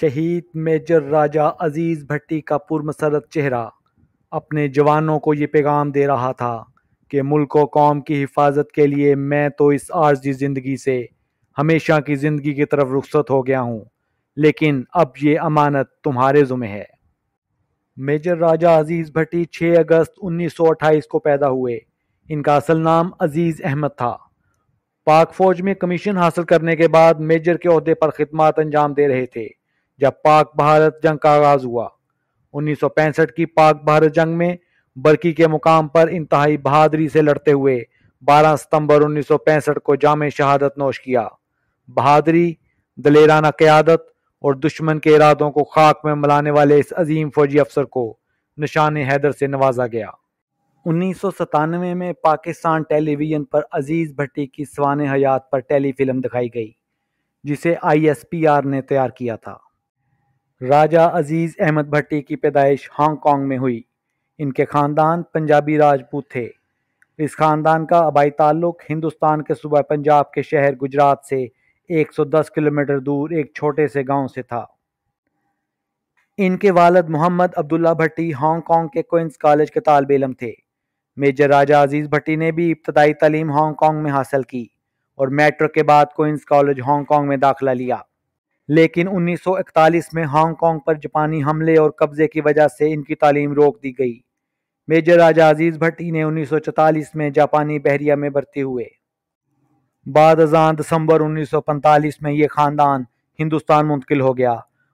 شہید میجر راجہ عزیز بھٹی کا پرمسرت چہرہ اپنے جوانوں کو یہ پیغام دے رہا تھا کہ ملک و قوم کی حفاظت کے لیے میں تو اس عارضی زندگی سے ہمیشہ کی زندگی کی طرف رخصت ہو گیا ہوں، لیکن اب یہ امانت تمہارے ذمہ ہے۔ میجر راجہ عزیز بھٹی 6 اگست 1928 کو پیدا ہوئے۔ ان کا اصل نام عزیز احمد تھا۔ پاک فوج میں کمیشن حاصل کرنے کے بعد میجر کے عہدے پر خدمات انجام دے رہے تھے جب پاک بھارت جنگ کا آغاز ہوا۔ 1965 کی پاک بھارت جنگ میں برکی کے مقام پر انتہائی بہادری سے لڑتے ہوئے 12 ستمبر 1965 کو جام شہادت نوش کیا۔ بہادری، دلیرانہ قیادت اور دشمن کے ارادوں کو خاک میں ملانے والے اس عظیم فوجی افسر کو نشان حیدر سے نوازا گیا۔ 1997 میں پاکستان ٹیلی ویژن پر عزیز بھٹی کی سوانح حیات پر ٹیلی فلم دکھائی گئی، جسے ISPR نے تیار کیا تھا۔ راجہ عزیز احمد بھٹی کی پیدائش ہانگ کانگ میں ہوئی۔ ان کے خاندان پنجابی راجپوت تھے۔ اس خاندان کا آبائی تعلق ہندوستان کے صوبہ پنجاب کے شہر گجرات سے 110 کلومیٹر دور ایک چھوٹے سے گاؤں سے تھا۔ ان کے والد محمد عبداللہ بھٹی ہانگ کانگ کے کوئنز کالج کے طالب علم تھے۔ میجر راجہ عزیز بھٹی نے بھی ابتدائی تعلیم ہانگ کانگ میں حاصل کی اور میٹرک کے بعد کوئنز کالج ہانگ کانگ میں داخلہ لیا، لیکن 1941 میں ہانگ کانگ پر جاپانی حملے اور قبضے کی وجہ سے ان کی تعلیم روک دی گئی۔ میجر راجہ عزیز بھٹی نے 1944 میں جاپانی بحریہ میں بھرتی ہوئے۔ بعد ازاں دسمبر 1945 میں یہ خاندان ہندوستان منتقل ہو گیا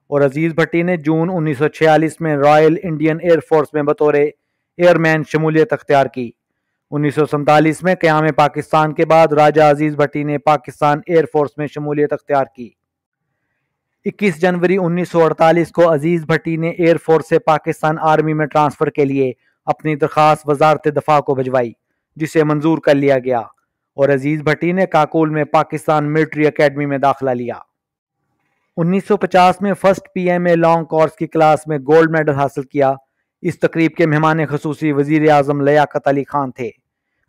اور عزیز بھٹی نے جون 1946 میں رائل انڈین ایئر فورس میں بطور ایئر مین شمولیت اختیار کی۔ 1947 میں قیام پاکستان کے بعد راجہ عزیز بھٹی نے پاکستان ایئر فورس میں شمولیت اختیار کی۔ 21 جنوری 1948 کو عزیز بھٹی نے ایئر فورس سے پاکستان آرمی میں ٹرانسفر کے لیے اپنی درخواست وزارت دفاع کو بھجوائی، جسے منظور کر لیا گیا اور عزیز بھٹی نے کاکول میں پاکستان ملٹری اکیڈمی میں داخلہ لیا۔ 1950 میں فرسٹ PMA لانگ کورس کی کلاس میں گولڈ میڈل حاصل کیا۔ اس تقریب کے مہمان خصوصی وزیر اعظم لیاقت علی خان تھے۔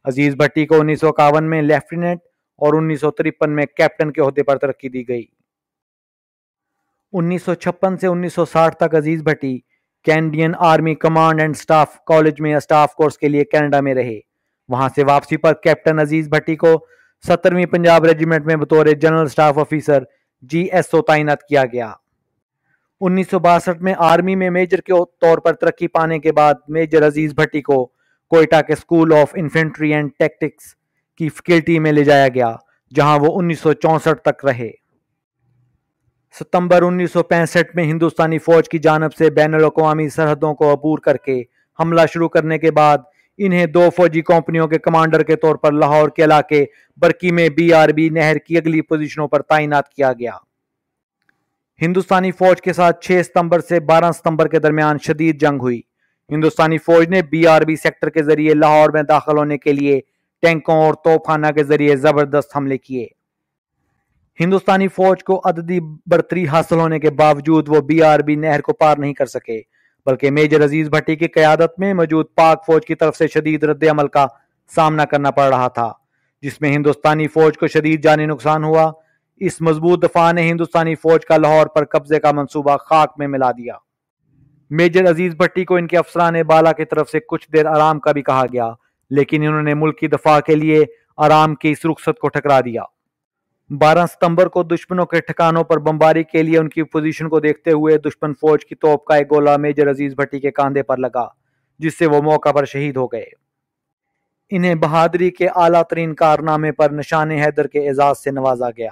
عزیز بھٹی کو 1951 میں لیفٹیننٹ اور 1953 میں کیپٹن کے عہدے پر ترقی دی گئی۔ 1956 سے 1960 تک Aziz Bhatti Canadian army command and staff college میں اسٹاف کورس کے لیے کینیڈا میں رہے۔ وہاں سے واپسی پر کیپٹن عزیز بھٹی کو 17ویں پنجاب ریجیمنٹ میں بطور جنرل سٹاف آفیسر GSO تعینات کیا گیا۔ 1962 میں آرمی میں میجر کے طور پر ترقی پانے کے بعد میجر عزیز بھٹی کو کوئٹہ کے school of infantry and tactics کی فیکلٹی میں لے جایا گیا، جہاں وہ 1964 تک رہے۔ ستمبر 1965 میں ہندوستانی فوج کی جانب سے بین الاقوامی سرحدوں کو عبور کر کے حملہ شروع کرنے کے بعد انہیں 2 فوجی کمپنیوں کے کمانڈر کے طور پر لاہور کے علاقے برکی میں BRB نہر کی اگلی پوزیشنوں پر تعینات کیا گیا۔ ہندوستانی فوج کے ساتھ 6 ستمبر سے 12 ستمبر کے درمیان شدید جنگ ہوئی۔ ہندوستانی فوج نے BRB سیکٹر کے ذریعے لاہور میں داخل ہونے کے لیے ٹینکوں اور توپ خانہ کے ذریعے زبردست حملے کیے۔ ہندوستانی فوج کو عددی برتری حاصل ہونے کے باوجود وہ BRB نہر کو پار نہیں کر سکے، بلکہ میجر عزیز بھٹی کی قیادت میں موجود پاک فوج کی طرف سے شدید رد عمل کا سامنا کرنا پڑ رہا تھا، جس میں ہندوستانی فوج کو شدید جانی نقصان ہوا۔ اس مضبوط دفاع نے ہندوستانی فوج کا لاہور پر قبضے کا منصوبہ خاک میں ملا دیا۔ میجر عزیز بھٹی کو ان کے افسران بالا کی طرف سے کچھ دیر آرام کا بھی کہا گیا، لیکن انہوں نے ملک کی دفاع کے لیے آرام کی اس رخصت کو ٹھکرا دیا۔ 12 ستمبر کو دشمنوں کے ٹھکانوں پر بمباری کے لیے ان کی پوزیشن کو دیکھتے ہوئے دشمن فوج کی توپ کا ایک گولہ میجر عزیز بھٹی کے کاندھے پر لگا، جس سے وہ موقع پر شہید ہو گئے۔ انہیں بہادری کے اعلیٰ ترین کارنامے پر نشان حیدر کے اعزاز سے نوازا گیا۔